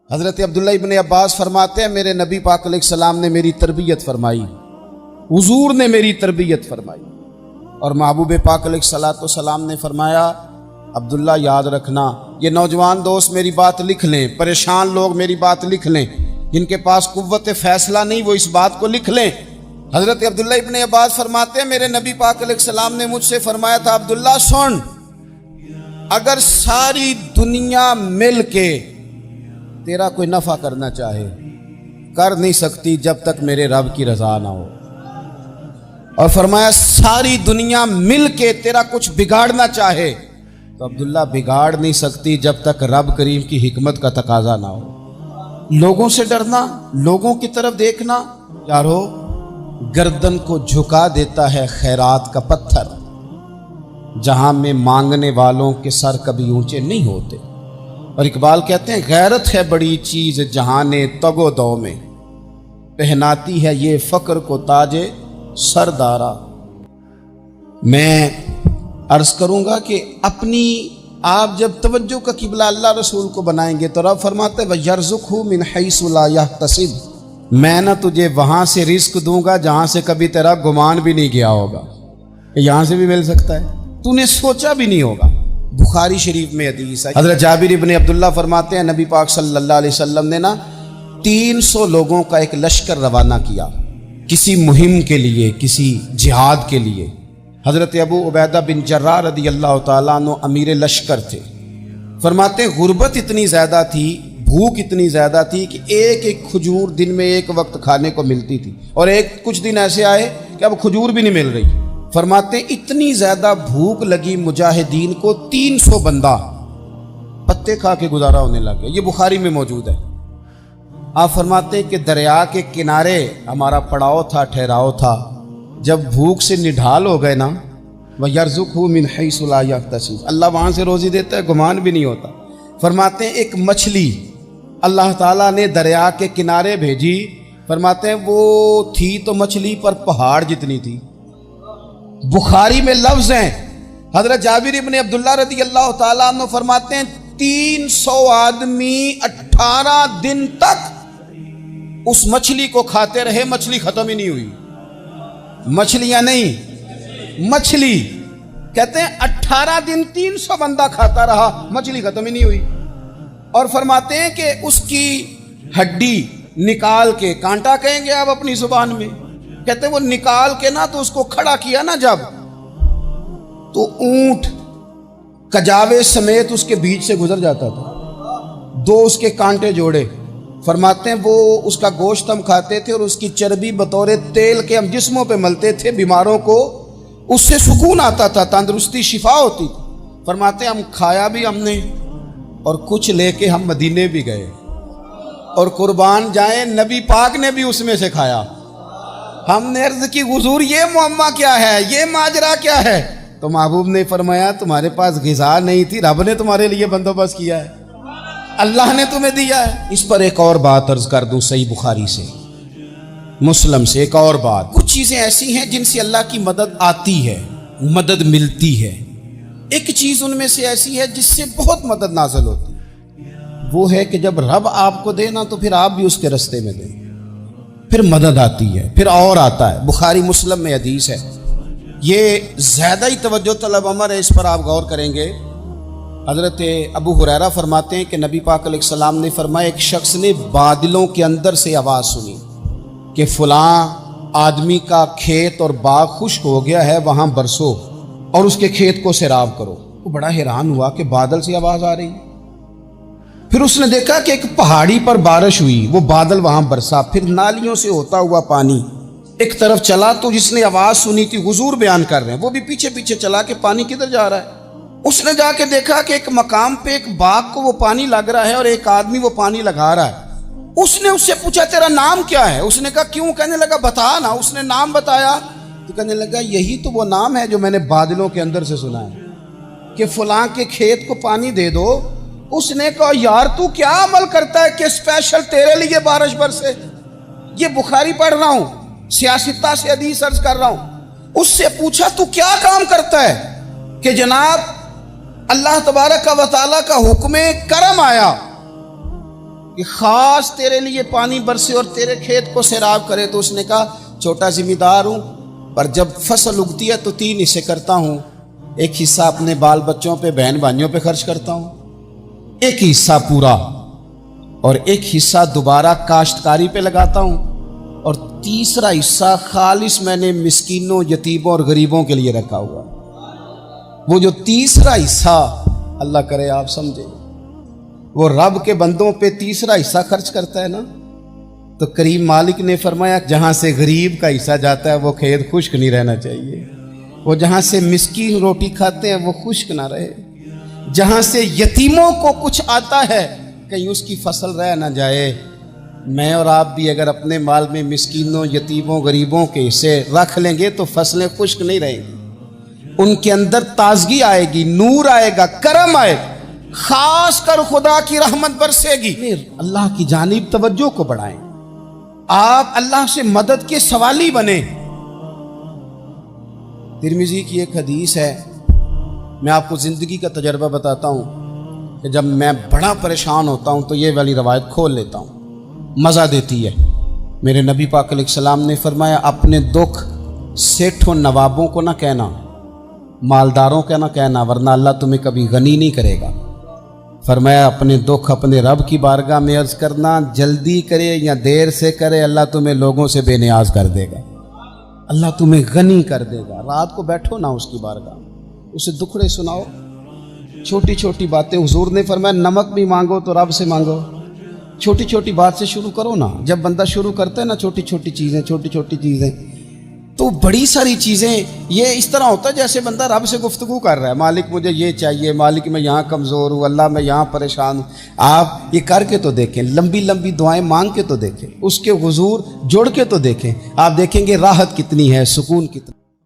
حضرت عبداللہ ابن عباس فرماتے ہیں میرے نبی پاک علیہ السلام نے میری تربیت فرمائی، حضور نے میری تربیت فرمائی، اور محبوب پاک علیہ السلام نے فرمایا عبداللہ یاد رکھنا، یہ نوجوان دوست میری بات لکھ لیں، پریشان لوگ میری بات لکھ لیں، جن کے پاس قوت فیصلہ نہیں وہ اس بات کو لکھ لیں۔ حضرت عبداللہ ابن عباس فرماتے ہیں میرے نبی پاک علیہ السلام نے مجھ سے فرمایا تھا عبداللہ سن، اگر ساری دنیا مل کے تیرا کوئی نفع کرنا چاہے کر نہیں سکتی جب تک میرے رب کی رضا نہ ہو، اور فرمایا ساری دنیا مل کے تیرا کچھ بگاڑنا چاہے تو عبداللہ بگاڑ نہیں سکتی جب تک رب کریم کی حکمت کا تقاضا نہ ہو۔ لوگوں سے ڈرنا، لوگوں کی طرف دیکھنا، یارو گردن کو جھکا دیتا ہے خیرات کا پتھر، جہاں میں مانگنے والوں کے سر کبھی اونچے نہیں ہوتے۔ اور اقبال کہتے ہیں غیرت ہے بڑی چیز جہان تگ و دو میں، پہناتی ہے یہ فقر کو تاج سردارا۔ میں عرض کروں گا کہ اپنی آپ جب توجہ کا قبلہ اللہ رسول کو بنائیں گے تو رب فرماتے وَيَرْزُقْهُ مِنْ حَيْثُ لَا يَحْتَسِبُ، میں نہ تجھے وہاں سے رزق دوں گا جہاں سے کبھی تیرا گمان بھی نہیں گیا ہوگا، کہ یہاں سے بھی مل سکتا ہے، تو نے سوچا بھی نہیں ہوگا۔ بخاری شریف میں حدیث ہے، حضرت جابر ابن عبداللہ فرماتے ہیں نبی پاک صلی اللہ علیہ وسلم نے 300 لوگوں کا ایک لشکر روانہ کیا کسی مہم کے لیے، کسی جہاد کے لیے۔ حضرت ابو عبیدہ بن جراح رضی اللہ تعالیٰ عنہ امیر لشکر تھے۔ فرماتے ہیں غربت اتنی زیادہ تھی، بھوک اتنی زیادہ تھی کہ ایک ایک کھجور دن میں ایک وقت کھانے کو ملتی تھی، اور کچھ دن ایسے آئے کہ اب کھجور بھی نہیں مل رہی۔ فرماتے ہیں اتنی زیادہ بھوک لگی مجاہدین کو 300 بندہ پتے کھا کے گزارا ہونے لگے، یہ بخاری میں موجود ہے۔ آپ فرماتے ہیں کہ دریا کے کنارے ہمارا پڑاؤ تھا، ٹھہراؤ تھا، جب بھوک سے نڈھال ہو گئے نا وَيَرْزُقْهُ مِنْ حَيْثُ لَا يَحْتَسِبُ، اللہ وہاں سے روزی دیتا ہے، گمان بھی نہیں ہوتا۔ فرماتے ہیں ایک مچھلی اللہ تعالیٰ نے دریا کے کنارے بھیجی، فرماتے ہیں وہ تھی تو مچھلی پر پہاڑ جتنی تھی۔ بخاری میں لفظ ہیں، حضرت جابر ابن عبداللہ رضی اللہ تعالیٰ عنہ فرماتے ہیں 300 آدمی 18 دن تک اس مچھلی کو کھاتے رہے، مچھلی ختم ہی نہیں ہوئی۔ مچھلیاں نہیں، مچھلی کہتے ہیں 18 دن 300 بندہ کھاتا رہا، مچھلی ختم ہی نہیں ہوئی۔ اور فرماتے ہیں کہ اس کی ہڈی نکال کے، کانٹا کہیں گے آپ اپنی زبان میں، کہتے ہیں وہ نکال کے نا تو اس کو کھڑا کیا نا جب، تو اونٹ کجاوے سمیت اس کے بیچ سے گزر جاتا تھا، 2 اس کے کانٹے جوڑے۔ فرماتے ہیں وہ اس کا گوشت ہم کھاتے تھے اور اس کی چربی بطور تیل کے ہم جسموں پہ ملتے تھے، بیماروں کو اس سے سکون آتا تھا، تندرستی شفا ہوتی تھی۔ فرماتے ہیں ہم کھایا بھی ہم نے، اور کچھ لے کے ہم مدینے بھی گئے، اور قربان جائیں نبی پاک نے بھی اس میں سے کھایا۔ ہم نے عرض کی حضور یہ معمہ کیا ہے، یہ ماجرا کیا ہے؟ تو محبوب نے فرمایا تمہارے پاس غذا نہیں تھی، رب نے تمہارے لیے بندوبست کیا ہے، اللہ نے تمہیں دیا ہے۔ اس پر ایک اور بات عرض کر دوں، صحیح بخاری سے، مسلم سے ایک اور بات، کچھ چیزیں ایسی ہیں جن سے اللہ کی مدد آتی ہے، مدد ملتی ہے۔ ایک چیز ان میں سے ایسی ہے جس سے بہت مدد نازل ہوتی ہے، وہ ہے کہ جب رب آپ کو دے نا تو پھر آپ بھی اس کے رستے میں دیں، پھر مدد آتی ہے، پھر اور آتا ہے۔ بخاری مسلم میں حدیث ہے، یہ زیادہ ہی توجہ طلب امر ہے، اس پر آپ غور کریں گے۔ حضرت ابو ہریرہ فرماتے ہیں کہ نبی پاک علیہ السلام نے فرمایا ایک شخص نے بادلوں کے اندر سے آواز سنی کہ فلاں آدمی کا کھیت اور باغ خشک ہو گیا ہے، وہاں برسو اور اس کے کھیت کو سیراب کرو۔ وہ بڑا حیران ہوا کہ بادل سے آواز آ رہی۔ پھر اس نے دیکھا کہ ایک پہاڑی پر بارش ہوئی، وہ بادل وہاں برسا، پھر نالیوں سے ہوتا ہوا پانی ایک طرف چلا، تو جس نے آواز سنی تھی حضور بیان کر رہے ہیں، وہ بھی پیچھے پیچھے چلا کہ پانی کدھر جا رہا ہے۔ اس نے جا کے دیکھا کہ ایک مقام پہ ایک باغ کو وہ پانی لگ رہا ہے اور ایک آدمی وہ پانی لگا رہا ہے۔ اس نے اس سے پوچھا تیرا نام کیا ہے؟ اس نے کہا کیوں؟ کہنے لگا بتا نا۔ اس نے نام بتایا تو کہنے لگا یہی تو وہ نام ہے جو میں نے بادلوں کے اندر سے سنا ہے کہ فلاں کے کھیت کو پانی دے دو۔ اس نے کہا یار تو کیا عمل کرتا ہے کہ اسپیشل تیرے لیے بارش برسے؟ یہ بخاری پڑھ رہا ہوں، سیاستہ سے حدیث عرض کر رہا ہوں۔ اس سے پوچھا تو کیا کام کرتا ہے کہ جناب اللہ تبارک و تعالیٰ کا حکم کرم آیا کہ خاص تیرے لیے پانی برسے اور تیرے کھیت کو سیراب کرے؟ تو اس نے کہا چھوٹا ذمہ دار ہوں، پر جب فصل اگتی ہے تو 3 حصے کرتا ہوں، ایک حصہ اپنے بال بچوں پہ، بہن بھائیوں پہ خرچ کرتا ہوں، ایک حصہ پورا، اور ایک حصہ دوبارہ کاشتکاری پہ لگاتا ہوں، اور تیسرا حصہ خالص میں نے مسکینوں، یتیموں اور غریبوں کے لیے رکھا ہوا۔ وہ جو تیسرا حصہ، اللہ کرے آپ سمجھیں، وہ رب کے بندوں پہ تیسرا حصہ خرچ کرتا ہے نا، تو کریم مالک نے فرمایا جہاں سے غریب کا حصہ جاتا ہے وہ کھیت خشک نہیں رہنا چاہیے، وہ جہاں سے مسکین روٹی کھاتے ہیں وہ خشک نہ رہے، جہاں سے یتیموں کو کچھ آتا ہے کہیں اس کی فصل رہ نہ جائے۔ میں اور آپ بھی اگر اپنے مال میں مسکینوں، یتیموں، غریبوں کے حصے رکھ لیں گے تو فصلیں خشک نہیں رہیں گی، ان کے اندر تازگی آئے گی، نور آئے گا، کرم آئے گا، خاص کر خدا کی رحمت برسے گی۔ اللہ کی جانب توجہ کو بڑھائیں، آپ اللہ سے مدد کے سوالی بنیں۔ ترمذی کی ایک حدیث ہے، میں آپ کو زندگی کا تجربہ بتاتا ہوں کہ جب میں بڑا پریشان ہوتا ہوں تو یہ والی روایت کھول لیتا ہوں، مزہ دیتی ہے۔ میرے نبی پاک علیہ السلام نے فرمایا اپنے دکھ سیٹھوں نوابوں کو نہ کہنا، مالداروں کا نہ کہنا، ورنہ اللہ تمہیں کبھی غنی نہیں کرے گا۔ فرمایا اپنے دکھ اپنے رب کی بارگاہ میں عرض کرنا، جلدی کرے یا دیر سے کرے اللہ تمہیں لوگوں سے بے نیاز کر دے گا، اللہ تمہیں غنی کر دے گا۔ رات کو بیٹھو نا اس کی بارگاہ، اسے دکھڑے سناؤ، چھوٹی چھوٹی باتیں۔ حضور نے فرمایا نمک بھی مانگو تو رب سے مانگو، چھوٹی چھوٹی بات سے شروع کرو نا۔ جب بندہ شروع کرتا ہے نا چھوٹی چھوٹی چیزیں تو بڑی ساری چیزیں یہ اس طرح ہوتا ہے جیسے بندہ رب سے گفتگو کر رہا ہے، مالک مجھے یہ چاہیے، مالک میں یہاں کمزور ہوں، اللہ میں یہاں پریشان ہوں۔ آپ یہ کر کے تو دیکھیں، لمبی لمبی دعائیں مانگ کے تو دیکھیں، اس کے حضور جوڑ کے تو دیکھیں، آپ دیکھیں گے راحت کتنی ہے، سکون کتنا۔